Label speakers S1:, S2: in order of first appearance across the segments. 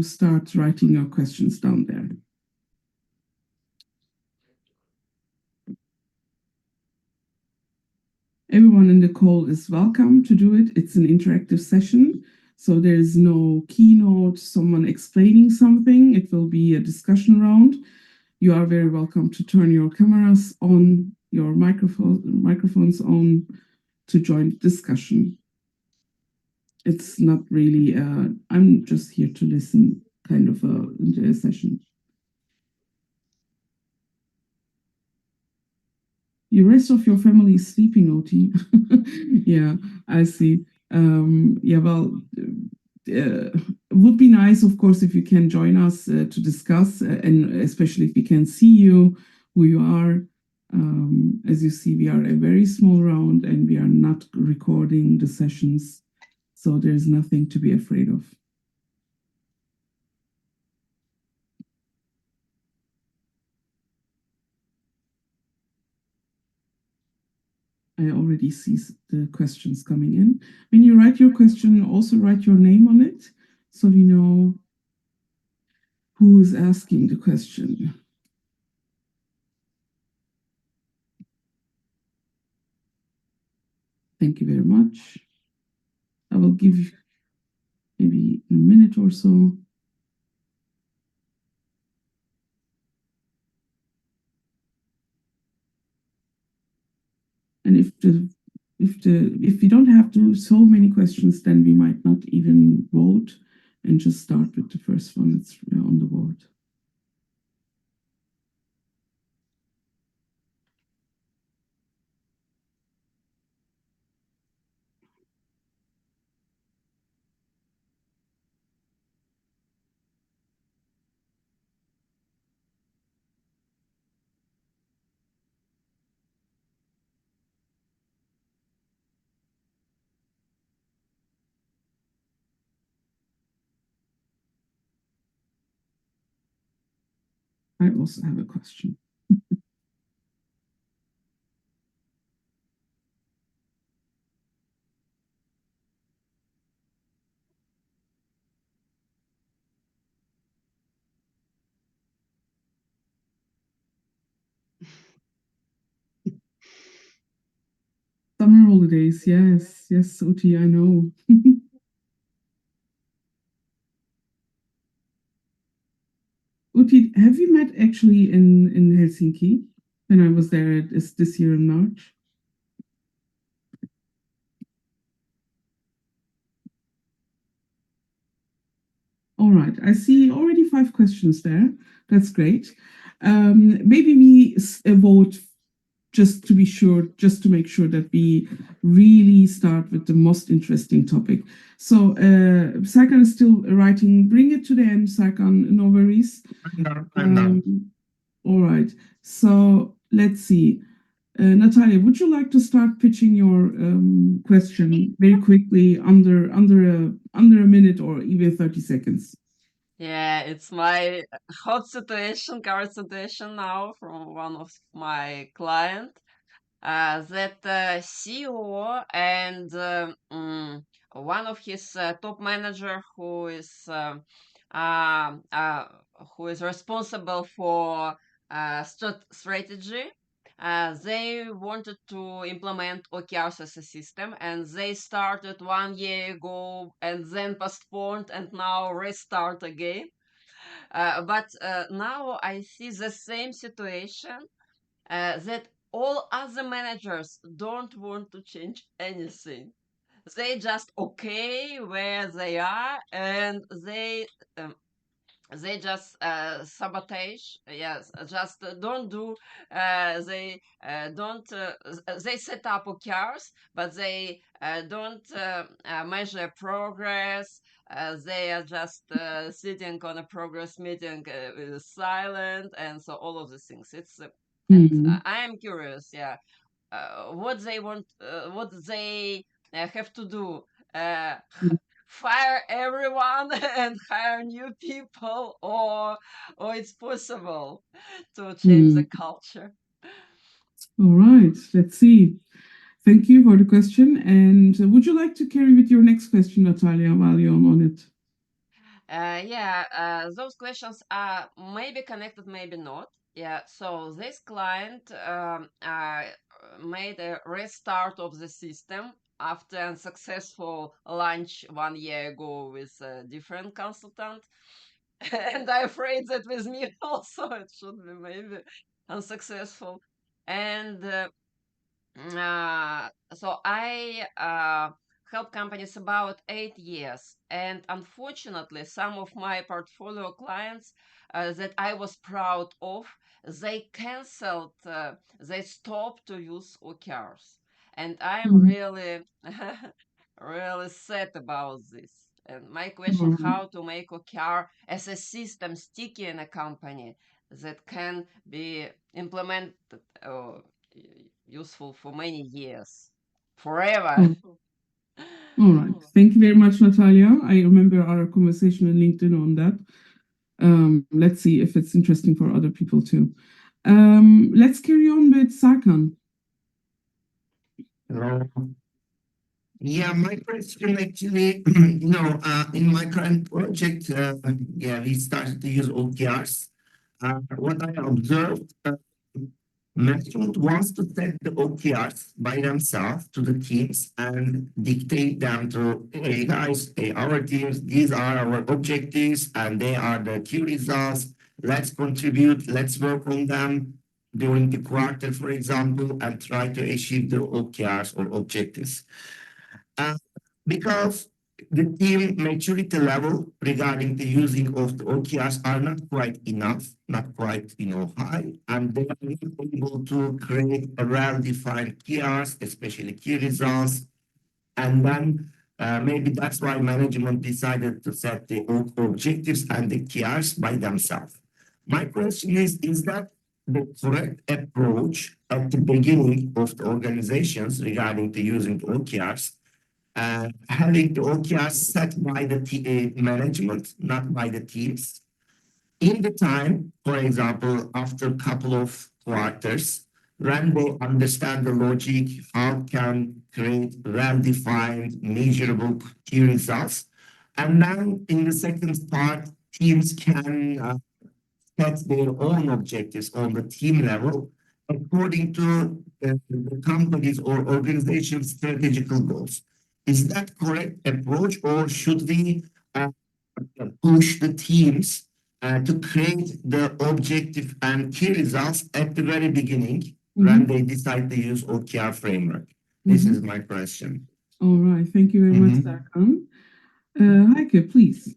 S1: start writing your questions down there. Everyone in the call is welcome to do it. It's an interactive session, so there is no keynote, someone explaining something. It will be a discussion round. You are very welcome to turn your cameras on, your microphones on to join the discussion. It's not really, I'm just here to listen, kind of a session. The rest of your family is sleeping, OT. Yeah, I see. Yeah, well, it would be nice, of course, if you can join us to discuss, and especially if we can see you, who you are. As you see, we are a very small round and we are not recording the sessions, so there's nothing to be afraid of. I already see the questions coming in. When you write your question, also write your name on it, so we know who is asking the question. Thank you very much. I will give you maybe a minute or so. And if we don't have so many questions, then we might not even vote and just start with the first one that's on the board. I also have a question. Summer holidays, yes, Oti, I know. Oti, have you met actually in Helsinki when I was there this year in March? All right, I see already 5 questions there. That's great. Maybe we vote just to be sure, just to make sure that we really start with the most interesting topic. So Serkan is still writing. Bring it to the end, Serkan, no worries.
S2: I'm done.
S1: All right, so let's see. Natalia, would you like to start pitching your question very quickly, under a minute or even 30 seconds?
S3: Yeah, it's my hot situation, current situation now from one of my client, that CEO and one of his top manager uh, uh, who is responsible for strategy. They wanted to implement OKRs as a system, and they started 1 year ago and then postponed and now restart again. But now I see the same situation, that all other managers don't want to change anything. They just okay where they are, and they just sabotage. Yes, just don't do. They don't. They set up OKRs, but they don't measure progress. They are just sitting on a progress meeting, silent, and so all of these things. It's and I am curious. Yeah, what they want, what they have to do. Fire everyone and hire new people, or it's possible to change the culture.
S1: All right, let's see. Thank you for the question. And would you like to carry with your next question, Natalia, while you're on it?
S3: Those questions are maybe connected, maybe not. Yeah, so this client made a restart of the system after a successful launch 1 year ago with a different consultant. And I'm afraid that with me also it should be maybe unsuccessful. And so I help companies about 8 years, and unfortunately, some of my portfolio clients that I was proud of, they canceled, they stopped to use OKRs, and I'm
S1: Mhm.
S3: really, really sad about this. And my
S1: All
S3: question:
S1: right.
S3: how to make OKR as a system sticky in a company that can be implemented? Uh, Useful for many years, forever.
S1: Oh, all right. Thank you very much, Natalia. I remember our conversation on LinkedIn on that. Let's see if it's interesting for other people too. Let's carry on with Sarkan.
S2: Yeah, my question actually, in my current project, we started to use OKRs. What I observed, management wants to set the OKRs by themselves to the teams and dictate them to, hey guys, hey, our teams, these are our objectives and they are the key results. Let's contribute, let's work on them during the quarter, for example, and try to achieve the OKRs or objectives. Uh, because the team maturity level regarding the using of the OKRs are not quite enough, not quite high, and they are not able to create a well-defined KRs, especially key results. And then maybe that's why management decided to set the objectives and the KRs by themselves. My question is that the correct approach at the beginning of the organizations regarding the using the OKRs, having the OKRs set by the management, not by the teams. In the time, for example, after a couple of quarters, when they understand the logic, how can create well-defined, measurable key results. And then in the second part, teams can set their own objectives on the team level according to the company's or organization's strategical goals. Is that correct approach, or should we push the teams to create the objective and key results at the very beginning when they decide to use OKR framework? This is my question.
S1: All right. Thank you very much, Sarkan. Heike, please.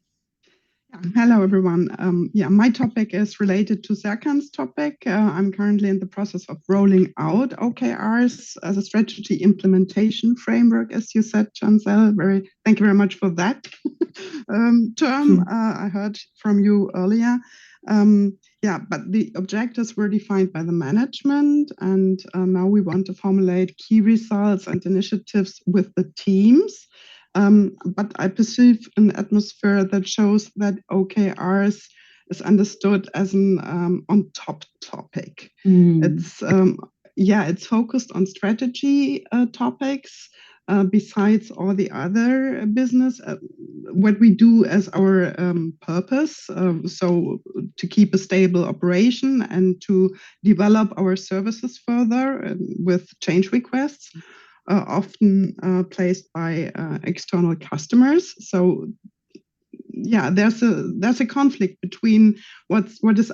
S4: Hello, everyone. My topic is related to Serkan's topic. I'm currently in the process of rolling out OKRs as a strategy implementation framework, as you said, Chancel. Thank you very much for that term. I heard from you earlier. But the objectives were defined by the management, and now we want to formulate key results and initiatives with the teams. But I perceive an atmosphere that shows that OKRs is understood as an on-top topic. It's focused on strategy topics besides all the other business, what we do as our purpose. So to keep a stable operation and to develop our services further with change requests. Often placed by external customers. So there's a conflict between what is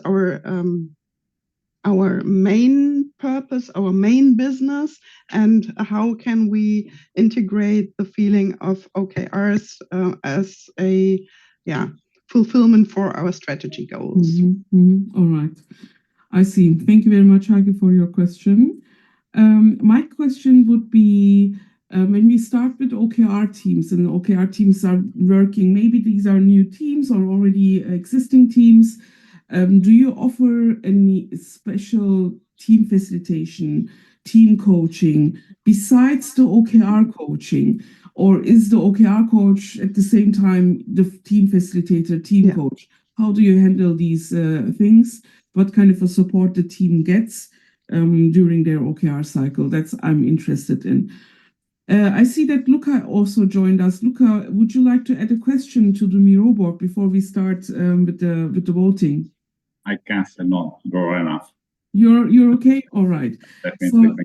S4: our main purpose, our main business, and how can we integrate the feeling of OKRs as a fulfillment for our strategy goals.
S1: All right. I see. Thank you very much, Heike, for your question. My question would be, when we start with OKR teams and OKR teams are working, maybe these are new teams or already existing teams, do you offer any special team facilitation, team coaching besides the OKR coaching? Or is the OKR coach at the same time the team facilitator, team coach? How do you handle these things? What kind of a support the team gets during their OKR cycle? That's I'm interested in. I see that Luca also joined us. Luca, would you like to add a question to the Miro board before we start with the voting?
S5: I cancel, not go enough.
S1: You're okay? All right.
S5: Definitely.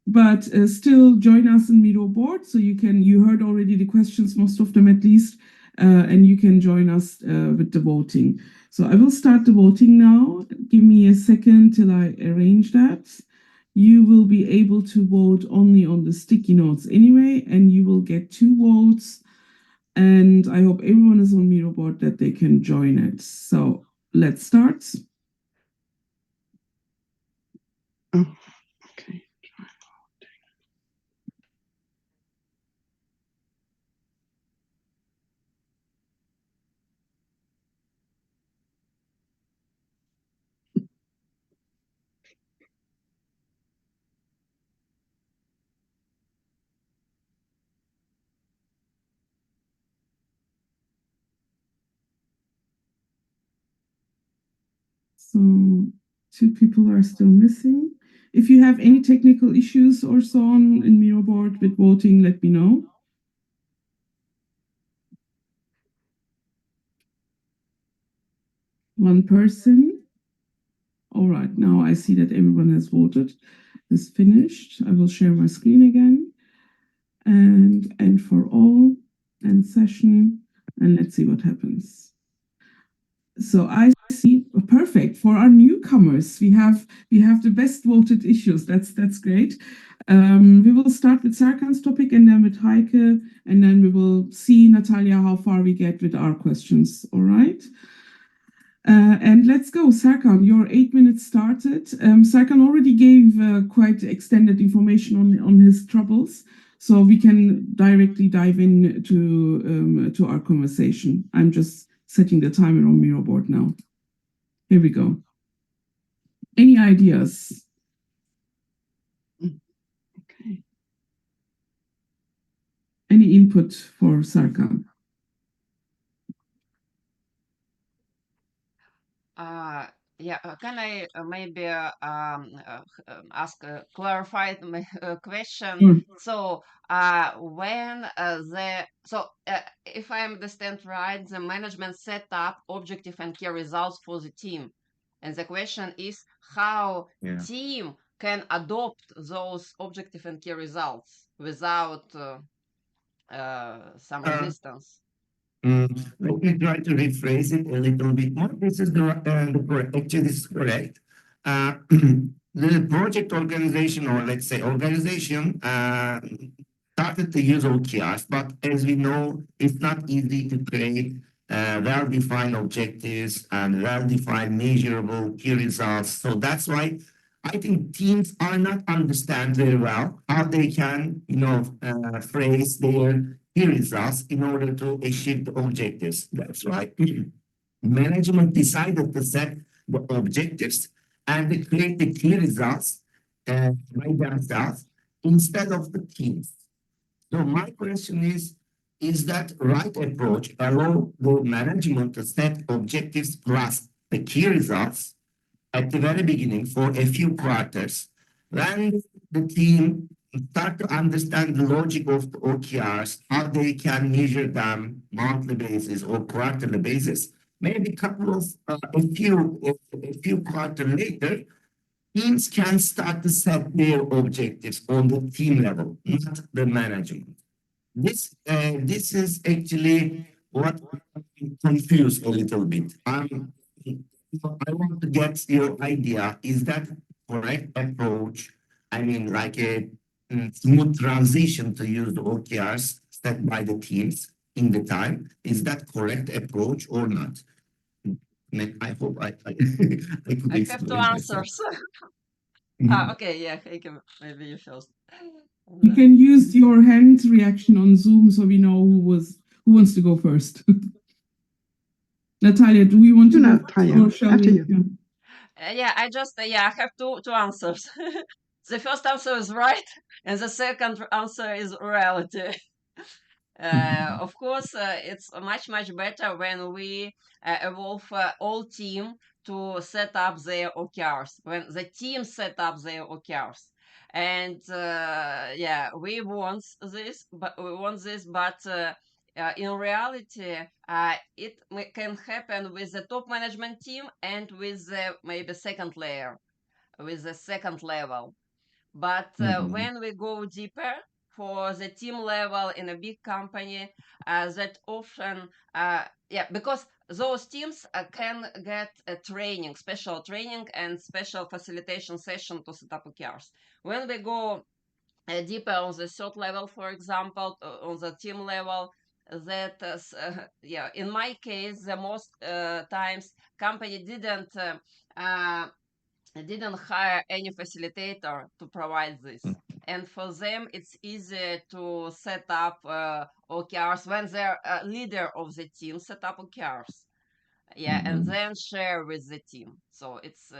S1: But still join us in Miro board, so you heard already the questions, most of them at least, and you can join us with the voting. So I will start the voting now. Give me a second till I arrange that. You will be able to vote only on the sticky notes anyway, and you will get 2 votes. And I hope everyone is on Miro board that they can join it. So let's start.
S4: Oh, okay.
S1: So 2 people are still missing. If you have any technical issues or so on in Miro board with voting, let me know. One person. All right, now I see that everyone has voted. This finished. I will share my screen again. And end for all, end session, and let's see what happens. So I see perfect for our newcomers. We have the best voted issues. That's great. We will start with Serkan's topic and then with Heike, and then we will see, Natalia, how far we get with our questions. All right. And let's go, Serkan. Your 8 minutes started. Serkan already gave quite extended information on his troubles, so we can directly dive in to our conversation. I'm just setting the timer on Miro board now. Here we go. Any ideas?
S4: Okay.
S1: Any input for Serkan?
S3: Yeah, can I maybe ask a clarified question?
S1: Sure.
S3: So, if I understand right, the management set up objective and key results for the team, and the question is how team can adopt those objective and key results without some resistance.
S2: Let me try to rephrase it a little bit more. This is actually this is correct. The project organization, or let's say organization, started to use OKRs, but as we know, it's not easy to create well-defined objectives and well-defined measurable key results. So that's why I think teams are not understand very well how they can, phrase their key results in order to achieve the objectives. That's why management decided to set the objectives and they create the key results by themselves instead of the teams. So my question is that right approach allow the management to set objectives plus the key results at the very beginning for a few quarters? When the team start to understand the logic of the OKRs, how they can measure them monthly basis or quarterly basis, maybe a few quarters later, teams can start to set their objectives on the team level, not the management. This is actually what I'm confused a little bit. I want to get your idea. Is that correct approach? I mean, like a smooth transition to use the OKRs set by the teams in the time. Is that correct approach or not? I hope I could
S3: I have
S2: explain
S3: two
S2: myself.
S3: answers. Okay, yeah, maybe you first.
S1: You can use your hand reaction on Zoom so we know who wants to go first. Natalia, do we want to go
S4: Natalia,
S1: first, or shall
S4: after
S1: we?
S4: you.
S3: I have two answers. The first answer is right, and the second answer is reality. Of course, it's much better when we evolve all team to set up their OKRs, when the team set up their OKRs. and yeah, we want this, but in reality, it can happen with the top management team and with the maybe second layer, with the second level. But when we go deeper for the team level in a big company, that often, yeah, because those teams can get a training, special training and special facilitation session to set up OKRs. When we go deeper on the third level, for example, on the team level, that yeah, in my case, the most times company didn't hire any facilitator to provide this. And for them, it's easier to set up OKRs when they're leader of the team, set up OKRs. Yeah, and then share with the team. So it's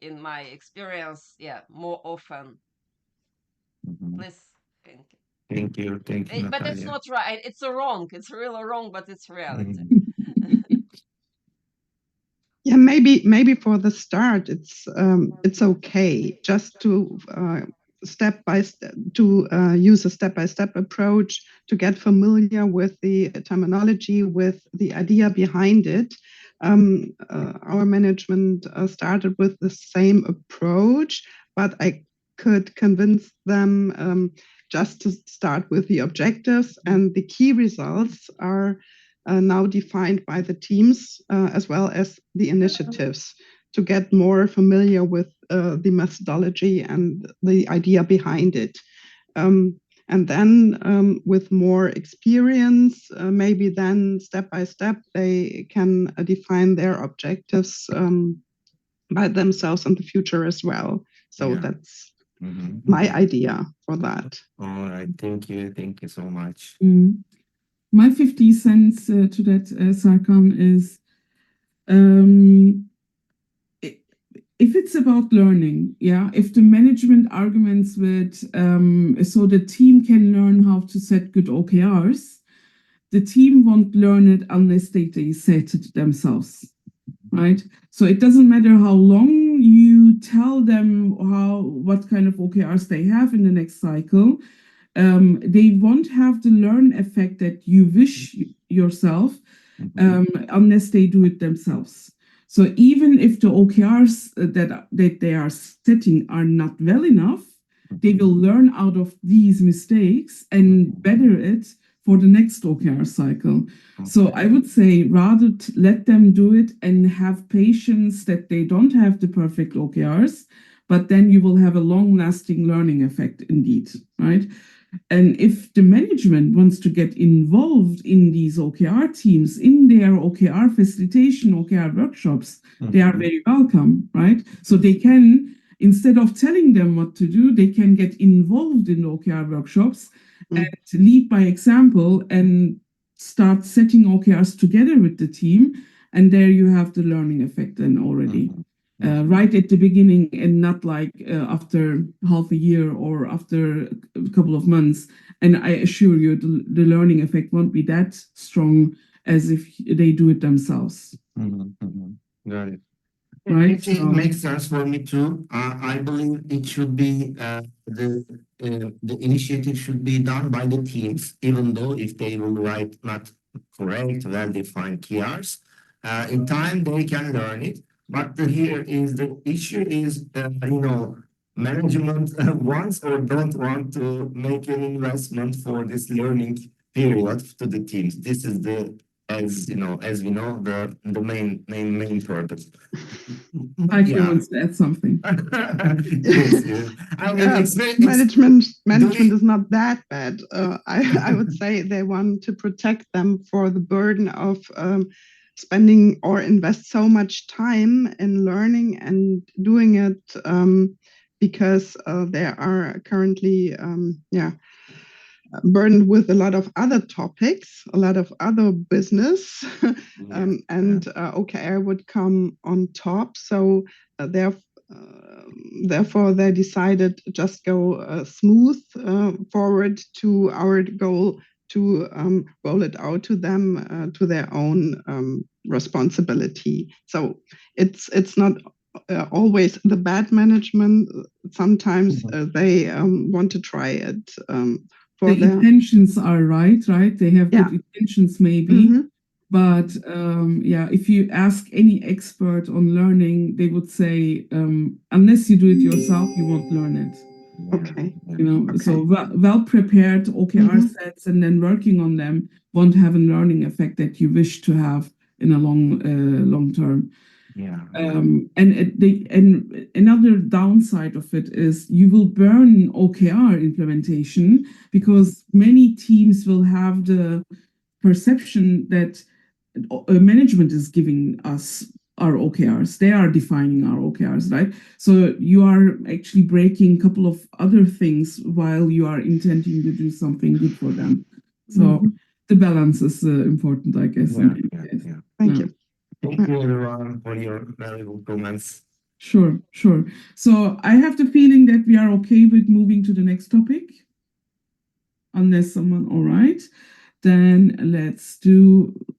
S3: in my experience, yeah, more often. Please, thank you.
S2: Thank you,
S3: But it's
S2: Natalia.
S3: not right. It's wrong. It's really wrong, but it's reality.
S4: Yeah, maybe for the start, it's okay just to step by step to use a step-by-step approach to get familiar with the terminology, with the idea behind it. Our management started with the same approach, but I could convince them just to start with the objectives, and the key results are now defined by the teams as well as the initiatives to get more familiar with the methodology and the idea behind it. And then with more experience, maybe then step by step, they can define their objectives by themselves in the future as well. So
S2: Yeah.
S4: that's my idea for that.
S2: All right. Thank you. Thank you so much.
S1: My 50 cents to that, Sarkan, is if it's about learning, yeah, if the management arguments with so the team can learn how to set good OKRs, the team won't learn it unless they set it themselves, right? So it doesn't matter how long you tell them what kind of OKRs they have in the next cycle. They won't have the learn effect that you wish yourself unless they do it themselves. So even if the OKRs that they are setting are not well enough, they will learn out of these mistakes and better it for the next OKR cycle. So I would say rather let them do it and have patience that they don't have the perfect OKRs, but then you will have a long-lasting learning effect indeed, right? And if the management wants to get involved in these OKR teams, in their OKR facilitation, OKR workshops, they are very welcome, right? So they can, instead of telling them what to do, they can get involved in OKR workshops and lead by example and start setting OKRs together with the team. And there you have the learning effect then already. Right at the beginning and not like after half a year or after a couple of months. And I assure you, the learning effect won't be that strong as if they do it themselves.
S2: Got it.
S1: Right?
S2: It makes sense for me too. I believe it should be the initiative should be done by the teams, even though if they will write not correct, well-defined KRs, in time they can learn it. But here is the issue is, management wants or don't want to make an investment for this learning period to the teams. This is as we know, the main purpose.
S1: Heiko wants to add something.
S2: Yes, yeah. I mean,
S4: management is not that bad. I would say they want to protect them for the burden of spending or invest so much time in learning and doing it because they are currently burdened with a lot of other topics, a lot of other business, and OKR would come on top. So therefore, they decided just go smooth forward to our goal to roll it out to them to their own responsibility. So it's not always the bad management. Sometimes they want to try it for
S1: The intentions are right? They have
S4: Yeah.
S1: good intentions maybe, but yeah, if you ask any expert on learning, they would say, unless you do it yourself, you won't learn it.
S4: Okay.
S1: So well prepared OKR sets and then working on them won't have a learning effect that you wish to have in a long term.
S2: Yeah.
S1: And another downside of it is you will burn OKR implementation because many teams will have the perception that management is giving us our OKRs. They are defining our OKRs, right? So you are actually breaking a couple of other things while you are intending to do something good for them. So the balance is important, I guess.
S4: Thank you.
S2: Thank you, everyone, for your valuable comments.
S1: Sure. So I have the feeling that we are okay with moving to the next topic. Unless someone, all right. Then let's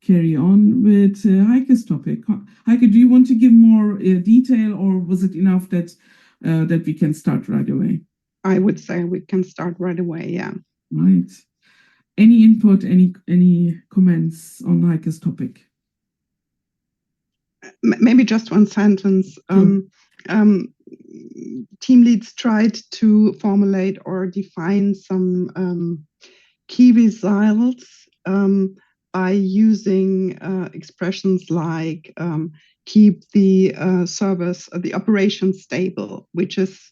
S1: carry on with Heike's topic. Heike, do you want to give more detail, or was it enough that we can start right away?
S4: I would say we can start right away. Yeah.
S1: Right. Any input? Any comments on Heike's topic?
S4: Maybe just one sentence.
S1: Sure.
S4: Team leads tried to formulate or define some key results by using expressions like keep the service, the operation stable, which is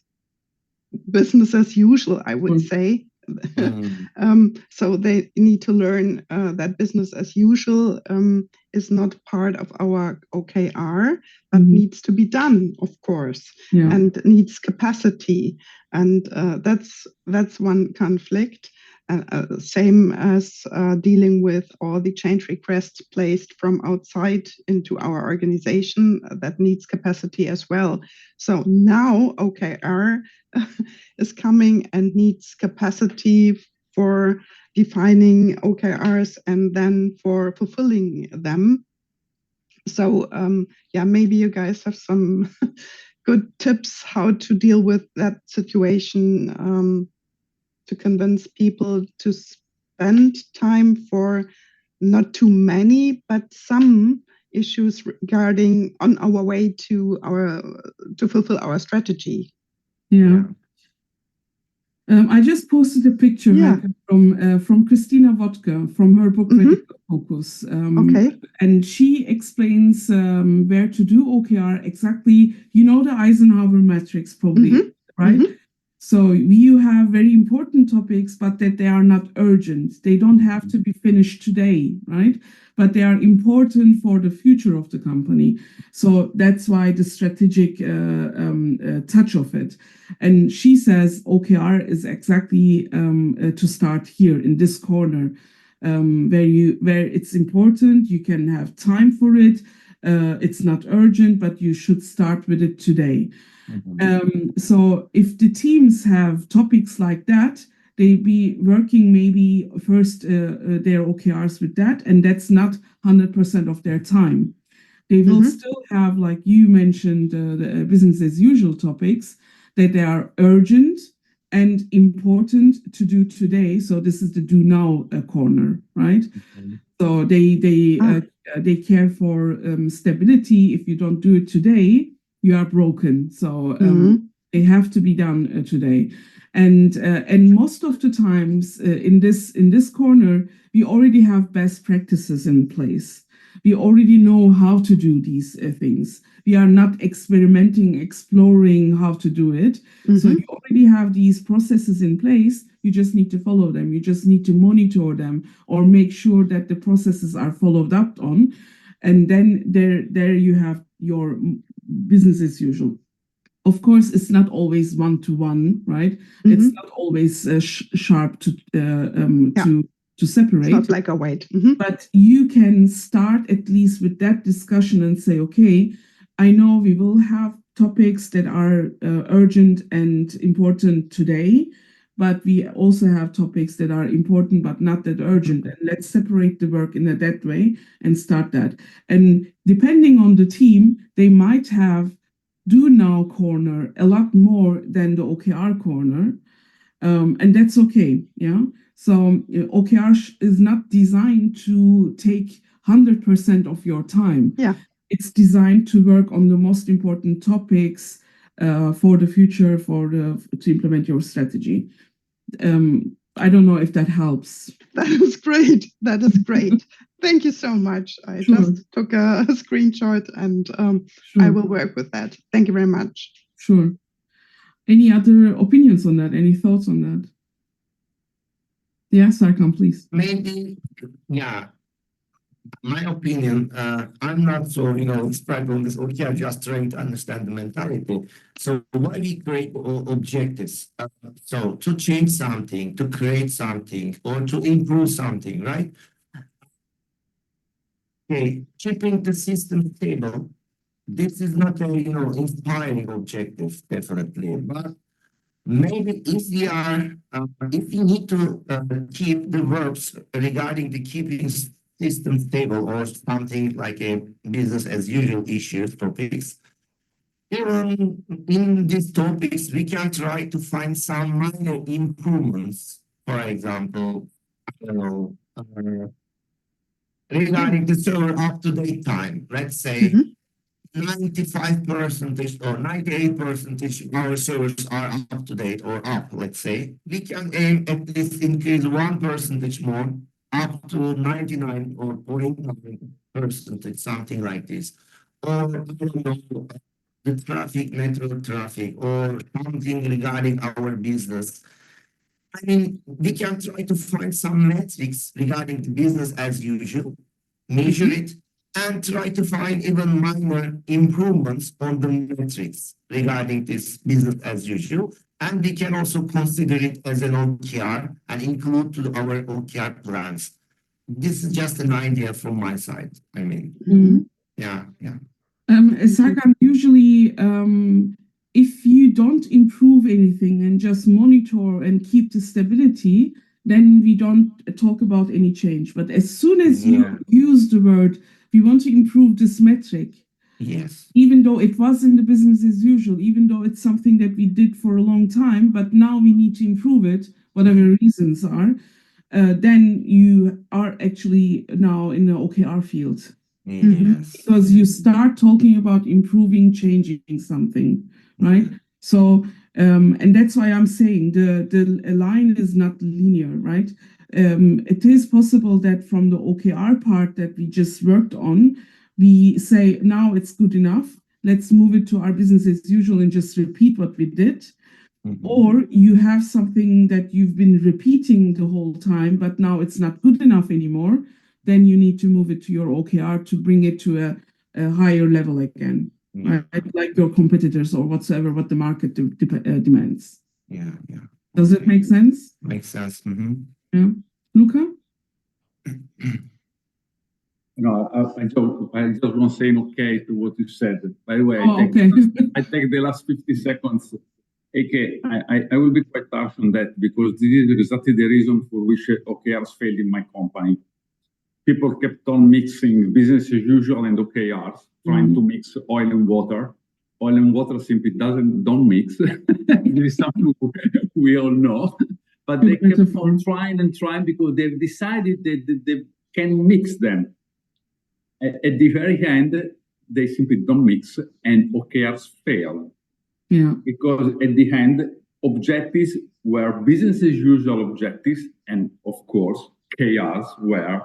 S4: business as usual, I would say. So they need to learn that business as usual is not part of our OKR, but needs to be done, of course, and needs capacity. And that's one conflict. Same as dealing with all the change requests placed from outside into our organization that needs capacity as well. So now OKR is coming and needs capacity for defining OKRs and then for fulfilling them. So maybe you guys have some good tips how to deal with that situation, to convince people to spend time for not too many, but some issues regarding on our way to fulfill our strategy.
S1: Yeah. I just posted a picture from Christina Wodka from her book Critical Focus. And she explains where to do OKR exactly. You know the Eisenhower matrix probably, right? So you have very important topics, but that they are not urgent. They don't have to be finished today, right? But they are important for the future of the company. So that's why the strategic touch of it. And she says OKR is exactly to start here in this corner, where it's important. You can have time for it. It's not urgent, but you should start with it today. So if the teams have topics like that, they be working maybe first their OKRs with that, and that's not 100% of their time. They will still have, like you mentioned, the business as usual topics that they are urgent and important to do today. So this is the do now corner, right? So they care for stability. If you don't do it today, you are broken. So they have to be done today. And most of the times in this corner, we already have best practices in place. We already know how to do these things. We are not experimenting, exploring how to do it. So you already have these processes in place. You just need to follow them. You just need to monitor them or make sure that the processes are followed up on. And then there you have your business as usual. Of course, it's not always one-to-one, right? It's not always sharp to separate.
S4: It's not like a weight.
S1: But you can start at least with that discussion and say, okay, I know we will have topics that are urgent and important today, but we also have topics that are important but not that urgent. And let's separate the work in that way and start that. And depending on the team, they might have do now corner a lot more than the OKR corner. And that's okay. Yeah. So OKR is not designed to take 100% of your time.
S4: Yeah.
S1: It's designed to work on the most important topics for the future, to implement your strategy. I don't know if that helps.
S4: That is great. That is great. Thank you so much. I
S1: Sure.
S4: just took a screenshot and
S1: Sure.
S4: I will work with that. Thank you very much.
S1: Sure. Any other opinions on that? Any thoughts on that? Yeah, Sarkan, please.
S2: Maybe, yeah. My opinion, I'm not so, expert on this OKR, just trying to understand the mentality. So why we create objectives? So to change something, to create something, or to improve something, right? Okay, keeping the system stable. This is not a, inspiring objective, definitely. But maybe if we need to keep the verbs regarding the keeping system stable or something like a business as usual issues, topics, even in these topics, we can try to find some minor improvements. For example, I don't know, regarding the server up-to-date time, let's say 95% or 98% our servers are up to date or up, let's say. We can aim at least increase 1% more up to 99 or 0.9%, something like this. Or I don't know, the traffic, network traffic, or something regarding our business. I mean, we can try to find some metrics regarding the business as usual, measure it, and try to find even minor improvements on the metrics regarding this business as usual. And we can also consider it as an OKR and include to our OKR plans. This is just an idea from my side. I mean, yeah.
S1: Sarkan, usually, if you don't improve anything and just monitor and keep the stability, then we don't talk about any change. But as soon as you use the word, we want to improve this metric,
S2: yes,
S1: even though it was in the business as usual, even though it's something that we did for a long time, but now we need to improve it, whatever reasons are, then you are actually now in the OKR field.
S2: yes.
S1: Because you start talking about improving, changing something, right? So, and that's why I'm saying the line is not linear, right? It is possible that from the OKR part that we just worked on, we say, now it's good enough. Let's move it to our business as usual and just repeat what we did. Or you have something that you've been repeating the whole time, but now it's not good enough anymore. Then you need to move it to your OKR to bring it to a higher level again, right? Like your competitors or whatsoever, what the market demands.
S2: Yeah.
S1: Does it make sense?
S2: Makes sense.
S1: Yeah. Luca?
S5: I just want to say okay to what you said. By the way, I take the last 50 seconds. Okay, I will be quite harsh on that because this is exactly the reason for which OKRs failed in my company. People kept on mixing business as usual and OKRs, trying to mix oil and water. Oil and water simply don't mix. This is something we all know. But they kept on trying because they've decided that they can mix them. At the very end, they simply don't mix and OKRs fail.
S1: Yeah.
S5: Because at the end, objectives were business as usual objectives, and of course, KRs were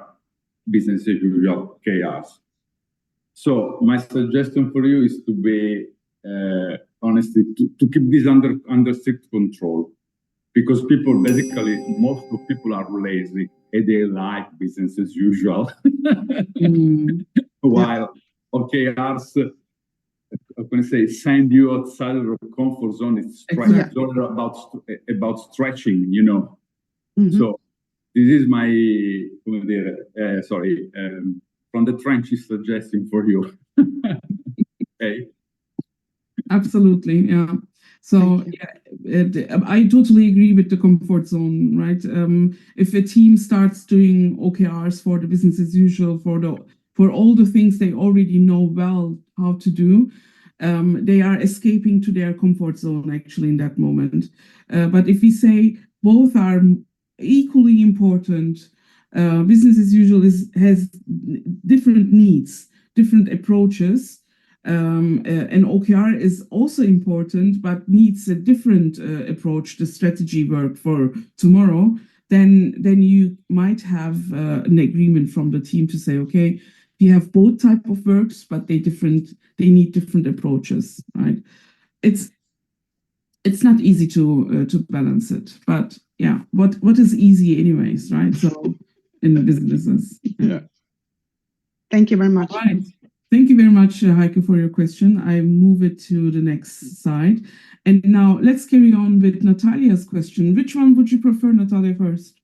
S5: business as usual KRs. So my suggestion for you is to be honestly to keep this under strict control, because most of people are lazy and they like business as usual, while OKRs. I'm going to say send you outside of your comfort zone. It's all about stretching, So this is my from the trenches suggestion for you. Okay.
S1: Absolutely, yeah. So I totally agree with the comfort zone, right? If a team starts doing OKRs for the business as usual, for all the things they already know well how to do, they are escaping to their comfort zone actually in that moment. But if we say both are equally important, business as usual has different needs, different approaches. And OKR is also important, but needs a different approach, the strategy work for tomorrow. Then you might have an agreement from the team to say, okay, we have both type of works, but they need different approaches, right? It's not easy to balance it, but yeah, what is easy anyways, right? So in businesses.
S4: Yeah. Thank you very much.
S1: Right. Thank you very much, Heike, for your question. I move it to the next slide. And now let's carry on with Natalia's question. Which one would you prefer, Natalia, first?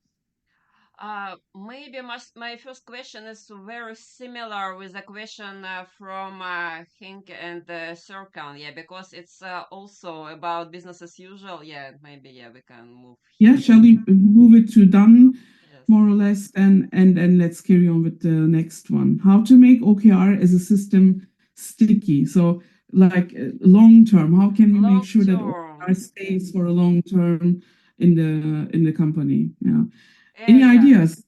S3: Maybe my first question is very similar with the question from Henk and Serkan, yeah, because it's also about business as usual. Yeah, maybe we can move.
S1: Yeah, shall we move it to done?
S3: Yes.
S1: More or less, and then let's carry on with the next one. How to make OKR as a system sticky? So, like long term, how can we make sure that OKR stays for a long term in the company? Yeah. Any ideas?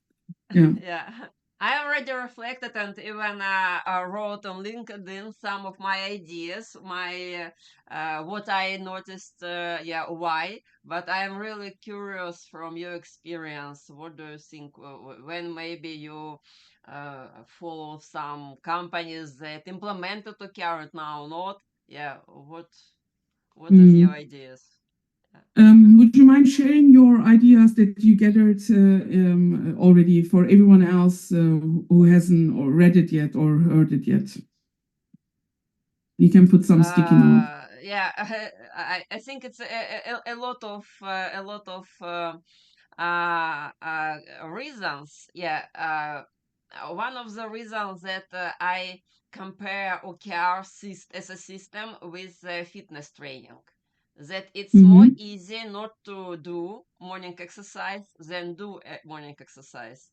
S1: Yeah.
S3: Yeah. I already reflected and even wrote on LinkedIn some of my ideas, my what I noticed, why. But I am really curious from your experience. What do you think when maybe you follow some companies that implemented OKR now not? Yeah. What is your ideas?
S1: Would you mind sharing your ideas that you gathered already for everyone else who hasn't or read it yet or heard it yet? You can put some sticky note.
S3: Yeah, I think it's a lot of reasons. Yeah, one of the reasons that I compare OKR as a system with fitness training. That it's more easy not to do morning exercise than do morning exercise.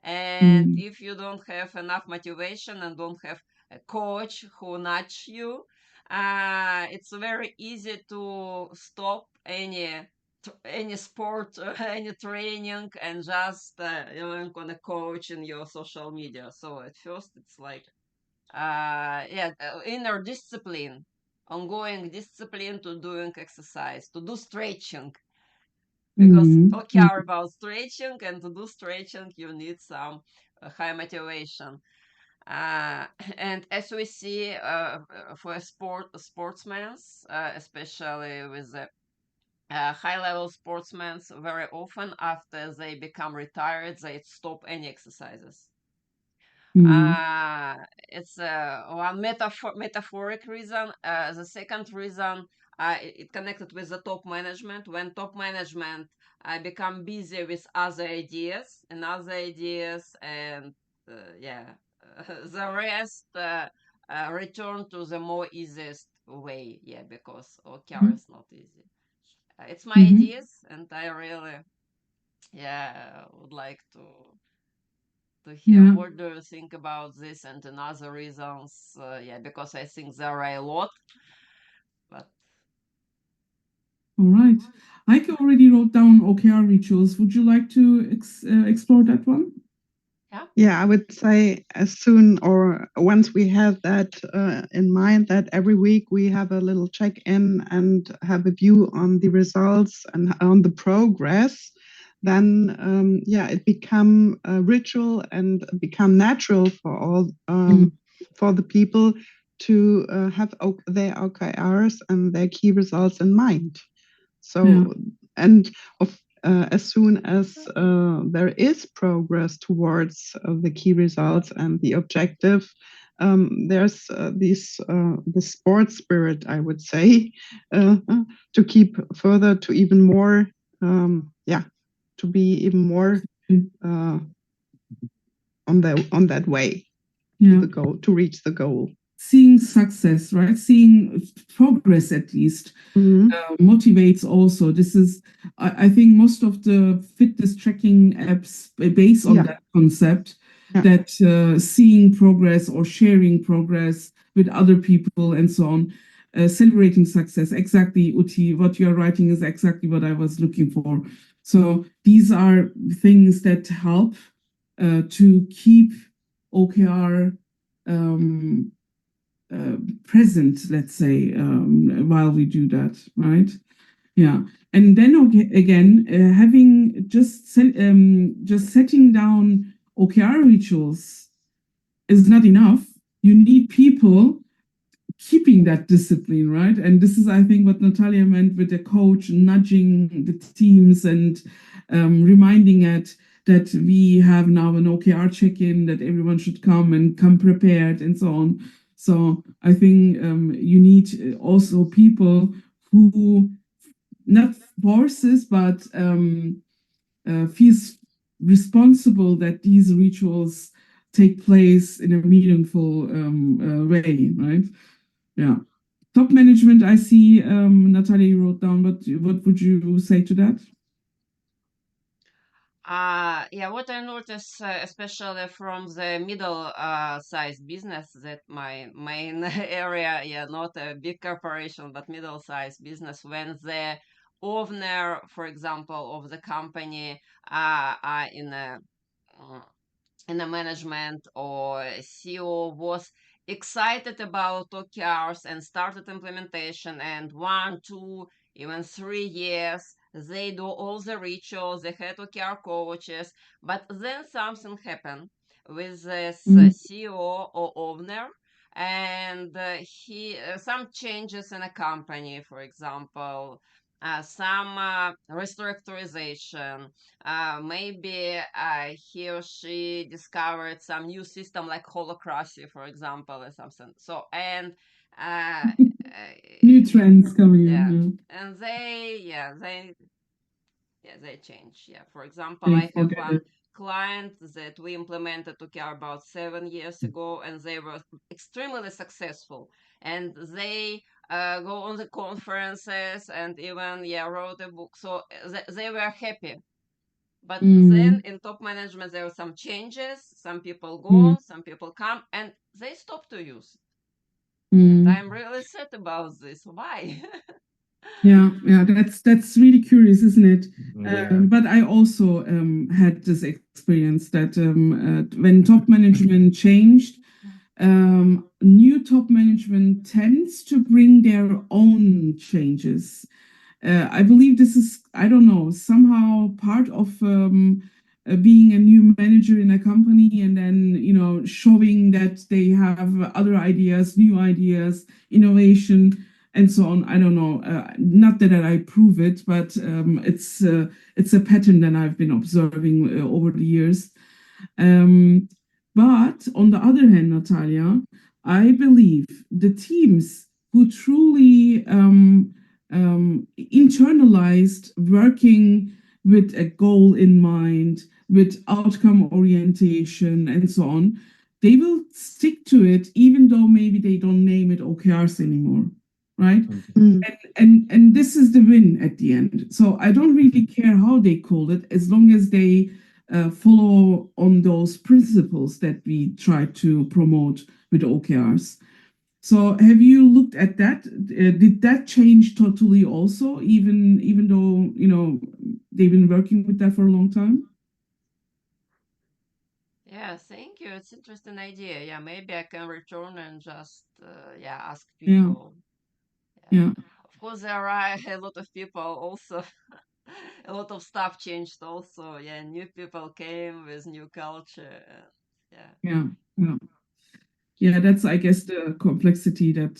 S3: And if you don't have enough motivation and don't have a coach who nudge you, it's very easy to stop any sport, any training, and just link on a coach in your social media. So at first it's like inner discipline, ongoing discipline to doing exercise, to do stretching, because OKR about stretching, and to do stretching you need some high motivation. And as we see for sportsmen, especially with the high-level sportsmen, very often after they become retired, they stop any exercises. It's one metaphoric reason. The second reason, it connected with the top management. When top management become busy with other ideas, and the rest return to the more easiest way. Yeah, because OKR is not easy. It's my ideas, and I really, would like to hear what do you think about this and another reasons. Because I think there are a lot. But
S1: all right, Heike already wrote down OKR rituals. Would you like to explore that one?
S4: Yeah, I would say as soon or once we have that in mind, that every week we have a little check-in and have a view on the results and on the progress, then it become a ritual and become natural for all for the people to have their OKRs and their key results in mind. So as soon as there is progress towards the key results and the objective, there's the sports spirit, I would say, to keep further to even more, to be even more on that way to the goal, to reach the goal.
S1: Seeing success, right? Seeing progress at least motivates also. This is, I think, most of the fitness tracking apps based on that concept, that seeing progress or sharing progress with other people and so on. celebrating success. Exactly, Uti, what you're writing is exactly what I was looking for. So these are things that help to keep OKR present, let's say, while we do that, right? Yeah, and then again, having just setting down OKR rituals is not enough. You need people keeping that discipline, right? And this is, I think, what Natalia meant with the coach nudging the teams and reminding it that we have now an OKR check-in, that everyone should come prepared and so on. So I think you need also people who not forces, but feels responsible that these rituals take place in a meaningful way, right? Yeah. Top management, I see, Natalia, you wrote down, but what would you say to that?
S3: Yeah, what I notice, especially from the middle sized business, that my main area, yeah, not a big corporation, but middle sized business, when the owner, for example, of the company are uh, in a management or CEO was excited about OKRs and started implementation, and 1, 2, even 3 years they do all the rituals, they had OKR coaches, but then something happened with this CEO or owner, and he some changes in a company, for example, some restructurization, maybe he or she discovered some new system like holacracy, for example, or something. So, and
S1: new trends coming
S3: yeah,
S1: in.
S3: and they change. Yeah, for example, I have one client that we implemented OKR about 7 years ago, and they were extremely successful, and they go on the conferences and even wrote a book, so they were happy. But then in top management, there were some changes. Some people go, some people come, and they stop to use it. And I'm really sad about this. Why?
S1: Yeah, that's really curious, isn't it? But I also had this experience that when top management changed, new top management tends to bring their own changes. I believe this is, I don't know, somehow part of being a new manager in a company, and then, showing that they have other ideas, new ideas, innovation, and so on. I don't know. Not that I prove it, but it's a pattern that I've been observing over the years. But on the other hand, Natalia, I believe the teams who truly internalized working with a goal in mind, with outcome orientation and so on, they will stick to it, even though maybe they don't name it OKRs anymore, right? And this is the win at the end. So I don't really care how they call it, as long as they follow on those principles that we try to promote with OKRs. So have you looked at that? Did that change totally also, even though, they've been working with that for a long time?
S3: Yeah, thank you. It's interesting idea. Yeah, maybe I can return and just ask people.
S1: Yeah.
S3: Of course, there are a lot of people also. A lot of stuff changed also. Yeah, new people came with new culture.
S1: Yeah, that's, I guess, the complexity that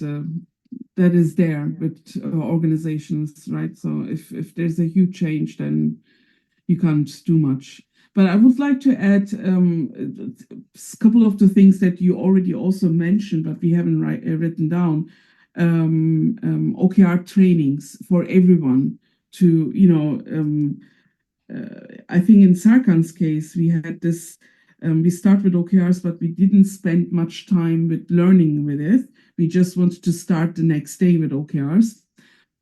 S1: is there with organizations, right? So if there's a huge change, then you can't do much. But I would like to add a couple of the things that you already also mentioned, but we haven't written down. OKR trainings for everyone to, I think in Sarkan's case, we had this, we start with OKRs, but we didn't spend much time with learning with it. We just wanted to start the next day with OKRs.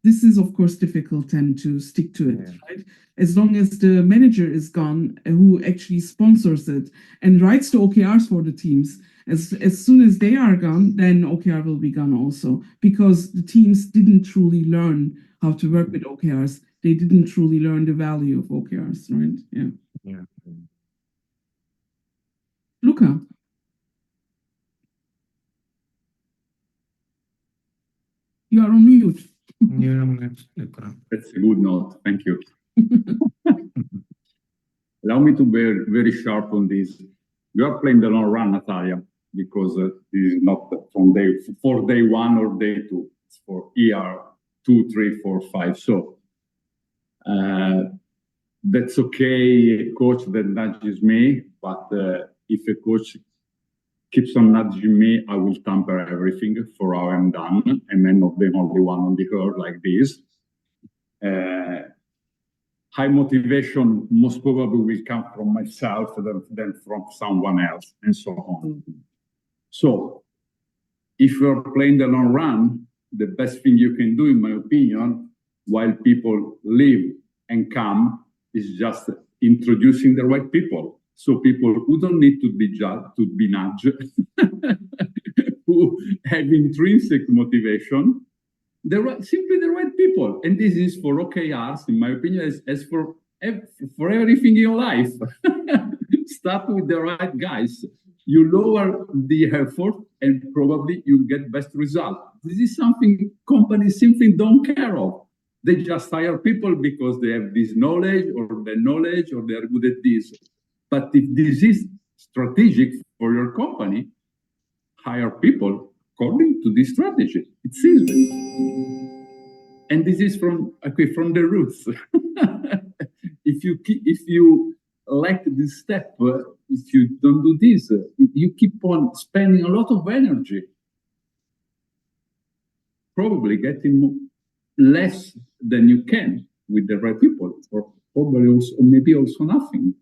S1: This is, of course, difficult then to stick to it, right? As long as the manager is gone, who actually sponsors it and writes the OKRs for the teams, As soon as they are gone, then OKR will be gone also, because the teams didn't truly learn how to work with OKRs. They didn't truly learn the value of OKRs, right? Yeah.
S2: Yeah.
S1: Luca. You are on mute.
S2: Yeah,
S5: That's a good note. Thank you. Allow me to be very sharp on this. You are playing the long run, Natalia, because this is not from day one or day two. It's for ER 2, 3, 4, 5. So that's okay. A coach that nudges me, but if a coach keeps on nudging me, I will tamper everything for how I'm done. I may not be the only one on the earth like this. High motivation most probably will come from myself than from someone else, and so on. So if you're playing the long run, the best thing you can do, in my opinion, while people leave and come, is just introducing the right people. So people who don't need to be judged, to be nudged, who have intrinsic motivation, simply the right people. And this is for OKRs, in my opinion, as for everything in your life. Start with the right guys. You lower the effort and probably you get best result. This is something companies simply don't care of. They just hire people because they have this knowledge or the knowledge or they are good at this. But if this is strategic for your company, hire people according to this strategy. It's easy. And this is from the roots. If you lack this step, if you don't do this, you keep on spending a lot of energy, probably getting less than you can with the right people, or probably also maybe also nothing.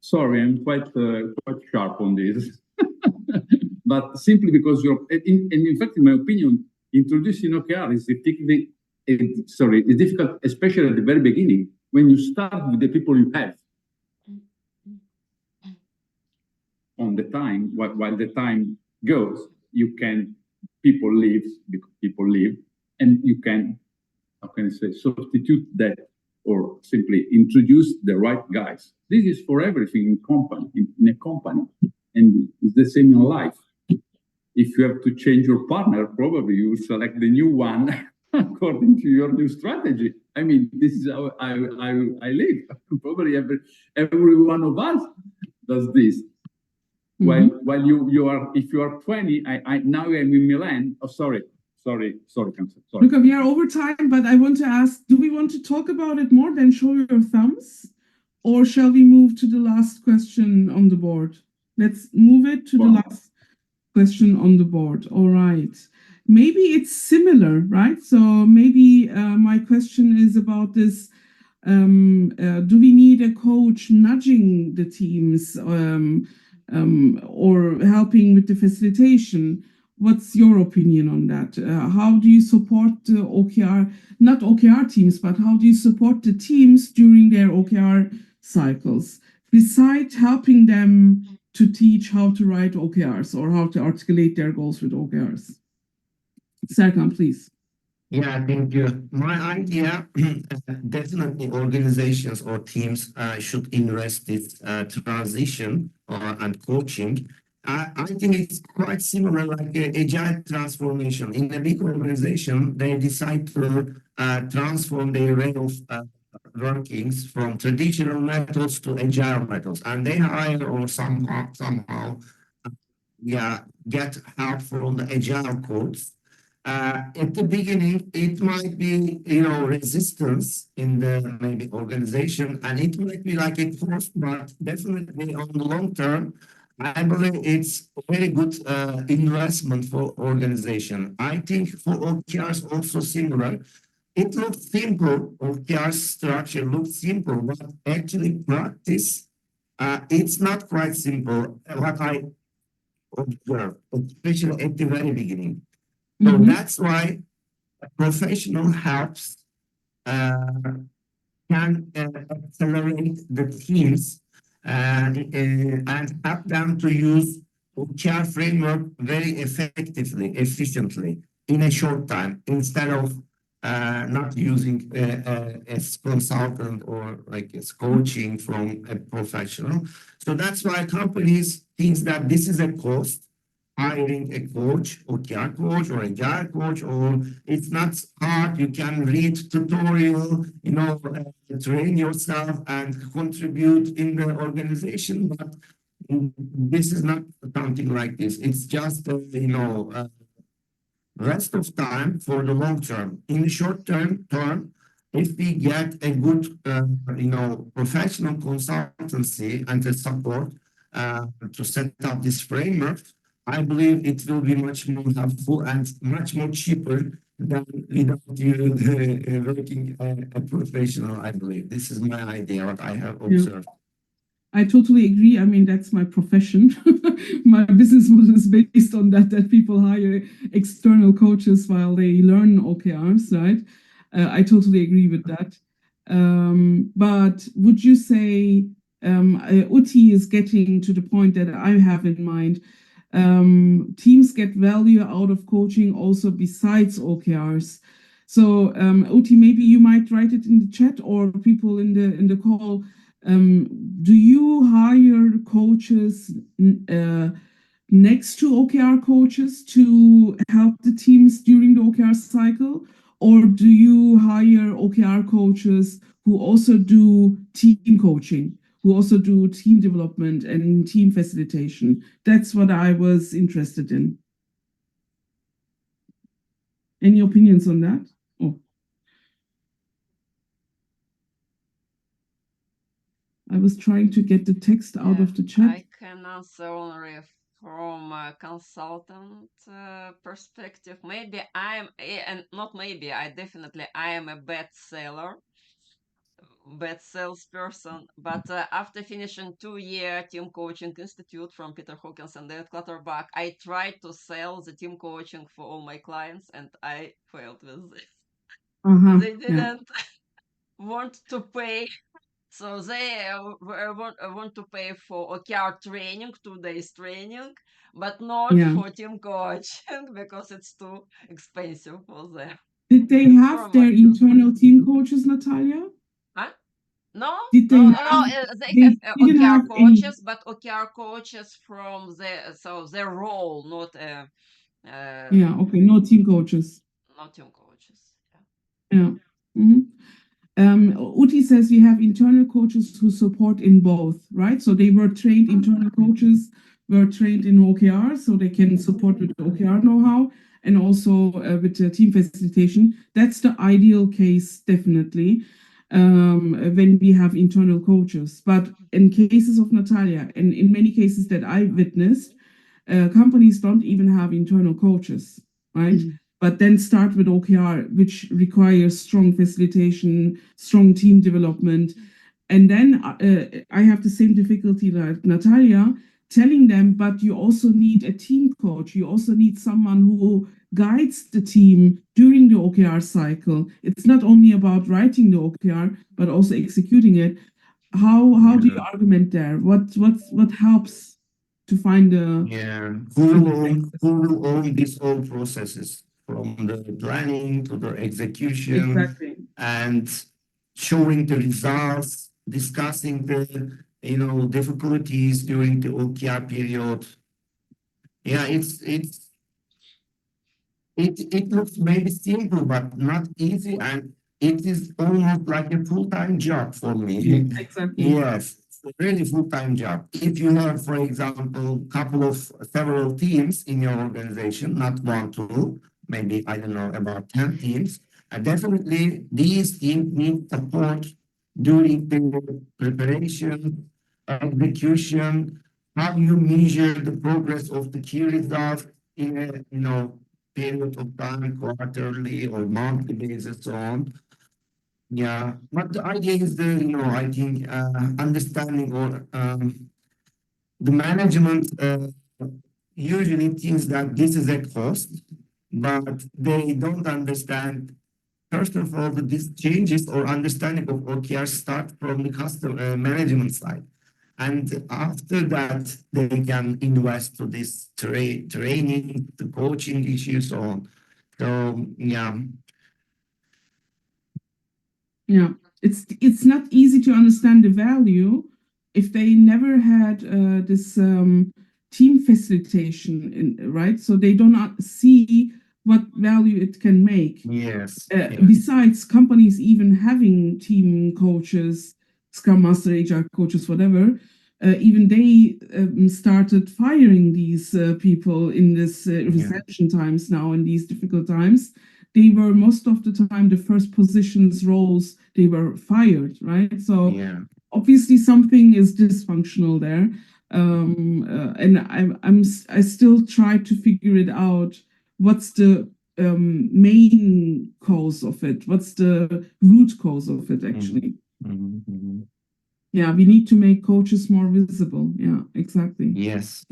S5: Sorry, I'm quite sharp on this, but simply because in fact, in my opinion, introducing OKR is it's difficult, especially at the very beginning, when you start with the people you have. On the time, while the time goes, people leave, and you can, how can I say, substitute that or simply introduce the right guys. This is for everything in a company, and it's the same in life. If you have to change your partner, probably you will select the new one according to your new strategy. I mean, this is how I live. Probably every one of us does this. Mm-hmm. While you are, if you are 20, now I'm in Milan. Oh, sorry.
S1: Look, we are over time, but I want to ask, do we want to talk about it more than show your thumbs? Or shall we move to the last question on the board? Let's move it to the last question on the board. All right. Maybe it's similar, right? So maybe my question is about this. Do we need a coach nudging the teams or helping with the facilitation? What's your opinion on that? How do you support the OKR, not OKR teams, but how do you support the teams during their OKR cycles, besides helping them to teach how to write OKRs or how to articulate their goals with OKRs? Serkan, please.
S2: Yeah, thank you. My idea, definitely organizations or teams should invest this transition and coaching. I think it's quite similar like agile transformation. In a big organization, they decide to transform their way of workings from traditional methods to agile methods. And they hire or somehow get help from the agile coach. At the beginning, it might be, resistance in the maybe organization, and it might be like a cost, but definitely on the long term, I believe it's a very good investment for organization. I think for OKRs also similar. It looks simple, OKR structure looks simple, but actually practice, it's not quite simple, what I observe, especially at the very beginning. So that's why professional helps can accelerate the teams and help them to use OKR framework very effectively, efficiently in a short time instead of not using a consultant or like as coaching from a professional. So that's why companies think that this is a cost, hiring a coach, OKR coach or agile coach, or it's not hard. You can read tutorial, train yourself and contribute in the organization. But this is not something like this. It's just, rest of time for the long term. In the short term, if we get a good, professional consultancy and the support to set up this framework, I believe it will be much more helpful and much more cheaper than without you working a professional. I believe this is my idea, what I have observed.
S1: I totally agree. I mean, that's my profession. My business model is based on that people hire external coaches while they learn OKRs, right? I totally agree with that. But would you say Uti is getting to the point that I have in mind? Teams get value out of coaching also besides OKRs. So Uti, maybe you might write it in the chat, or people in the call. Do you hire coaches next to OKR coaches to help the teams during the OKR cycle? Or do you hire OKR coaches who also do team coaching, who also do team development and team facilitation? That's what I was interested in. Any opinions on that? Oh. I was trying to get the text out of the chat.
S3: I can answer only from a consultant perspective. Maybe I am a bad salesperson. But after finishing 2-year team coaching institute from Peter Hawkins and David Clutterbuck, I tried to sell the team coaching for all my clients, and I failed with this. They didn't want to pay. So they want to pay for OKR training, 2 days training, but not for team coaching because it's too expensive for them.
S1: Did they have their internal team coaches, Natalia?
S3: Huh? No,
S1: Did they
S3: no, they have OKR coaches, but OKR coaches from their role, not
S1: okay, no team coaches.
S3: Not team coaches.
S1: Yeah. Uti says we have internal coaches who support in both, right? So they were trained, internal coaches were trained in OKR, so they can support with OKR know-how and also with team facilitation. That's the ideal case, definitely, when we have internal coaches. But in cases of Natalia, and in many cases that I witnessed, companies don't even have internal coaches, right? But then start with OKR, which requires strong facilitation, strong team development. And then I have the same difficulty like Natalia, telling them, but you also need a team coach. You also need someone who guides the team during the OKR cycle. It's not only about writing the OKR, but also executing it. How do you argument there? What helps to find the
S2: who will own these whole processes from the planning to the execution and showing the results, discussing the difficulties during the OKR period. It looks maybe simple but not easy, and it is almost like a full-time job for me.
S1: Exactly.
S2: Yes, really full-time job. If you have, for example, several teams in your organization, not 1, 2, maybe, I don't know, about 10 teams, definitely these teams need support during the preparation, execution, how you measure the progress of the key results in a period of time, quarterly or monthly basis, so on. Yeah, but the idea is I think understanding or the management usually thinks that this is a cost, but they don't understand. First of all, that these changes or understanding of OKR start from the customer management side. And after that, they can invest to this training, the coaching issues, so on. So yeah.
S1: Yeah, it's not easy to understand the value if they never had this team facilitation, right? So they do not see what value it can make.
S2: Yes.
S1: Besides companies even having team coaches, Scrum Master, HR coaches, whatever, even they started firing these people in this recession times now, in these difficult times. They were most of the time the first positions, roles, they were fired, right? So obviously something is dysfunctional there. And I still try to figure it out. What's the main cause of it? What's the root cause of it, actually? Yeah, we need to make coaches more visible. Yeah, exactly.
S2: Yes.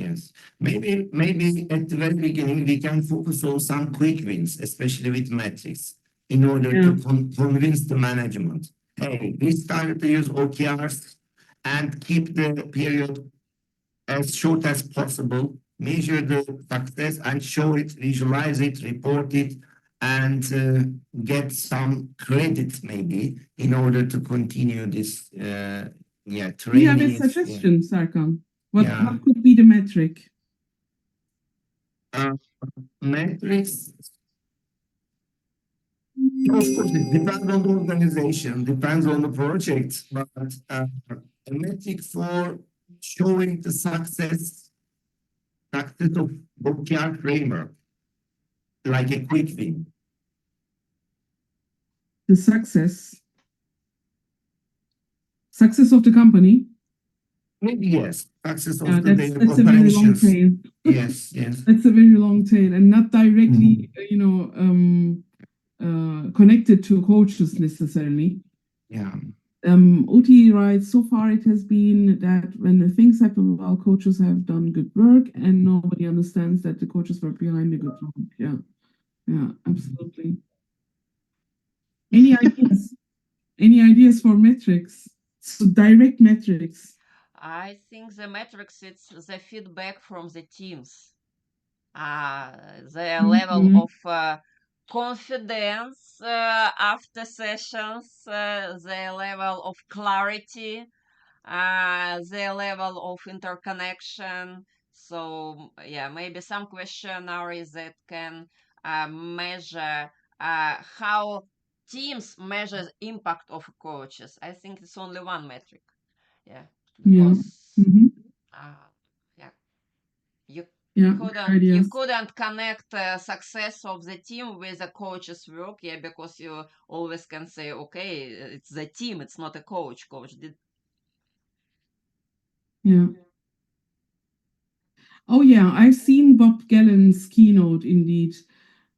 S2: Maybe at the very beginning we can focus on some quick wins, especially with metrics, in order to convince the management. Hey, we started to use OKRs and keep the period as short as possible, measure the success and show it, visualize it, report it, and get some credit maybe in order to continue this training.
S1: You have a suggestion, Serkan? What could be the metric?
S2: Metrics, of course, it depends on the organization, depends on the project, but a metric for showing the success of OKR framework, like a quick win.
S1: The success of the company?
S2: Maybe yes. Success of
S1: that's
S2: the
S1: a very long tail.
S2: Yes.
S1: That's a very long tail and not directly, connected to coaches necessarily.
S2: Yeah.
S1: Uti writes, so far it has been that when the things happen well, coaches have done good work and nobody understands that the coaches were behind the good work. Yeah, absolutely. Any ideas? Any ideas for metrics? So direct metrics.
S3: I think the metrics, it's the feedback from the teams. The level of confidence after sessions, the level of clarity, the level of interconnection. So yeah, maybe some questionnaires that can measure how teams measure the impact of coaches. I think it's only one metric. Yeah, because you couldn't connect success of the team with the coach's work, because you always can say, okay, it's the team, it's not a coach. Coach did.
S1: Yeah. Oh yeah, I've seen Bob Gallen's keynote indeed.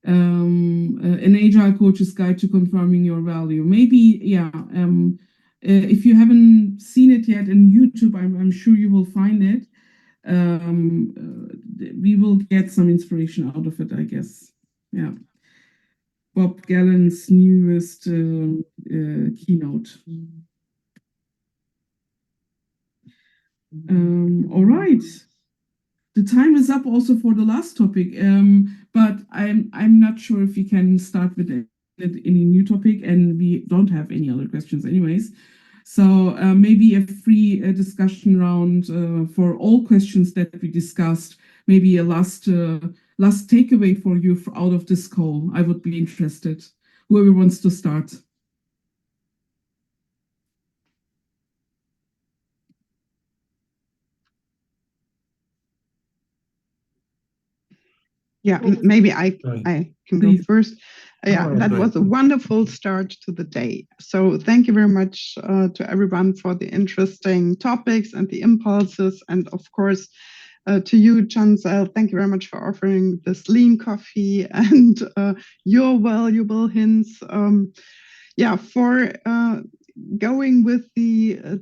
S1: An agile coach's guide to confirming your value. Maybe, if you haven't seen it yet on YouTube, I'm sure you will find it. We will get some inspiration out of it, I guess. Yeah. Bob Gallen's newest keynote. All right. The time is up also for the last topic, but I'm not sure if we can start with any new topic, and we don't have any other questions anyways. So maybe a free discussion round for all questions that we discussed. Maybe a last takeaway for you out of this call. I would be interested. Whoever wants to start.
S4: Yeah, maybe I can go first. Yeah, that was a wonderful start to the day. So thank you very much to everyone for the interesting topics and the impulses. And of course, to you, Chancel, thank you very much for offering this lean coffee and your valuable hints. For going with the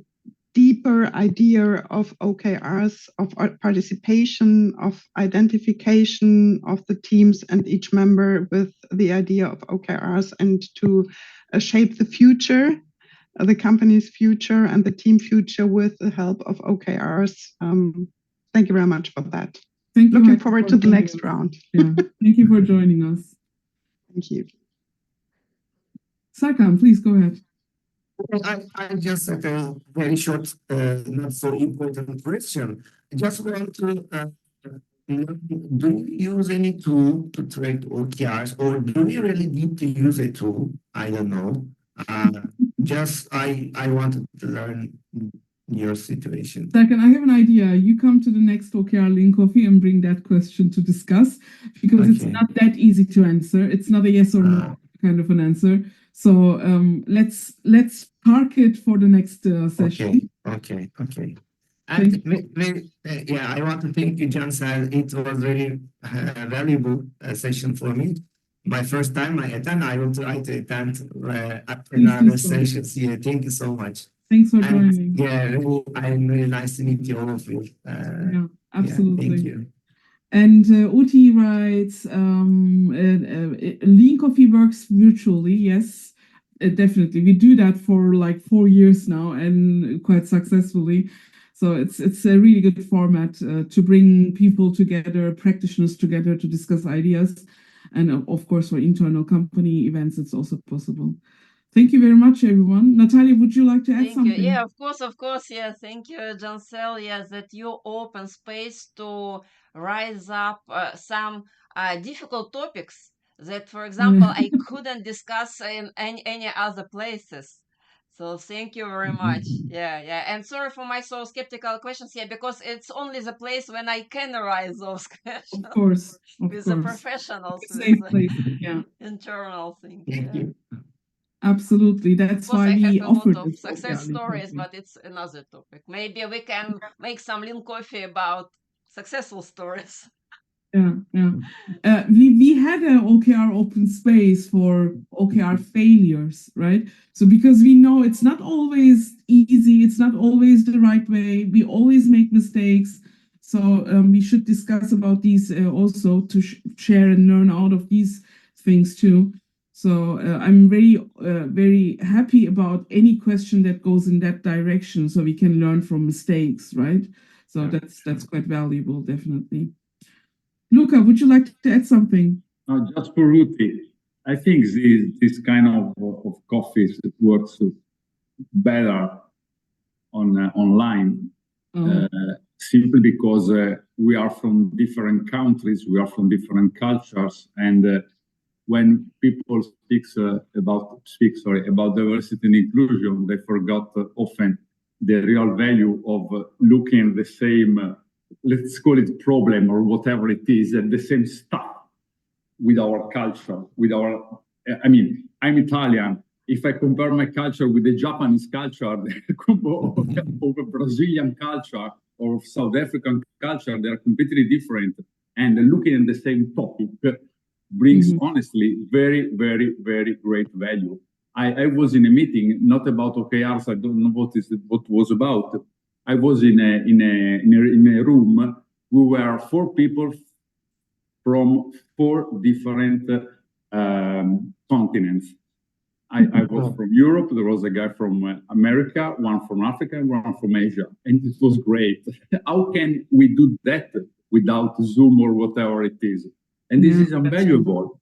S4: deeper idea of OKRs, of participation, of identification of the teams and each member with the idea of OKRs, and to shape the future the company's future and the team future with the help of OKRs. Thank you very much for that.
S1: Thank you.
S4: Looking forward to the next round.
S1: Yeah. Thank you for joining us.
S4: Thank you.
S1: Serkan, please go ahead.
S2: I just had a very short, not so important question. I just want to do you use any tool to track OKRs, or do we really need to use a tool? I don't know. Just I wanted to learn your situation.
S1: Serkan, I have an idea. You come to the next OKR Lean Coffee and bring that question to discuss, because it's not that easy to answer. It's not a yes or no kind of an answer. So let's park it for the next session.
S2: Okay. And yeah, I want to thank you, Cansel. It was really valuable session for me. My first time I attend. I will try to attend another sessions. Yeah, thank you so much.
S1: Thanks for joining.
S2: Yeah, really, I'm really nice to meet you, all of you.
S1: Yeah, absolutely.
S2: Thank you.
S1: And Uti writes, Lean Coffee works virtually. Yes, definitely. We do that for like 4 years now and quite successfully. So it's a really good format to bring people together, practitioners together to discuss ideas. And of course, for internal company events, it's also possible. Thank you very much, everyone. Natalia, would you like to add something?
S3: Yeah, of course. Yeah, thank you, Cansel. Yes, that you open space to rise up some difficult topics that, for example, I couldn't discuss in any other places. So thank you very much. Yeah. And sorry for my so skeptical questions. Yeah, because it's only the place when I can raise those questions.
S1: Of course.
S3: With the professionals,
S1: Safe
S3: with
S1: place. Yeah.
S3: internal things.
S2: Thank you.
S1: Absolutely. That's why we offered
S3: a lot of success stories, but it's another topic. Maybe we can make some Lean Coffee about successful stories.
S1: Yeah. We had an OKR open space for OKR failures, right? So because we know it's not always easy, it's not always the right way, we always make mistakes. So we should discuss about these also to share and learn out of these things too. So I'm very happy about any question that goes in that direction, so we can learn from mistakes, right? So that's quite valuable, definitely. Luca, would you like to add something?
S5: Just for Ruti, I think this kind of coffees works better online, simply because we are from different countries, we are from different cultures, and when people speak about diversity and inclusion, they forgot often the real value of looking at the same, let's call it problem or whatever it is, and the same stuff with our culture, I mean, I'm Italian. If I compare my culture with the Japanese culture, or the Brazilian culture, or South African culture, they are completely different. And looking at the same topic brings, honestly, very, very, very great value. I was in a meeting, not about OKRs, I don't know what it was about. I was in a room. We were 4 people from 4 different continents. I was from Europe. There was a guy from America, one from Africa, and one from Asia, and it was great. How can we do that without Zoom or whatever it is? And this is invaluable.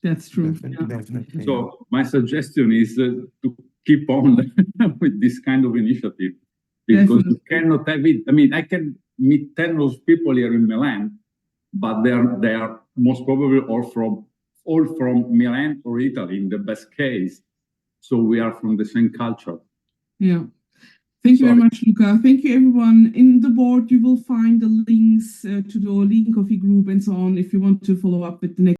S1: That's true.
S2: Definitely.
S5: So my suggestion is to keep on with this kind of initiative, because you cannot have it. I mean, I can meet 10 of those people here in Milan, but they are most probably all from Milan or Italy in the best case. So we are from the same culture.
S1: Yeah. Thank you very much, Luca. Thank you, everyone. In the board, you will find the links to the Lean Coffee group and so on if you want to follow up with the next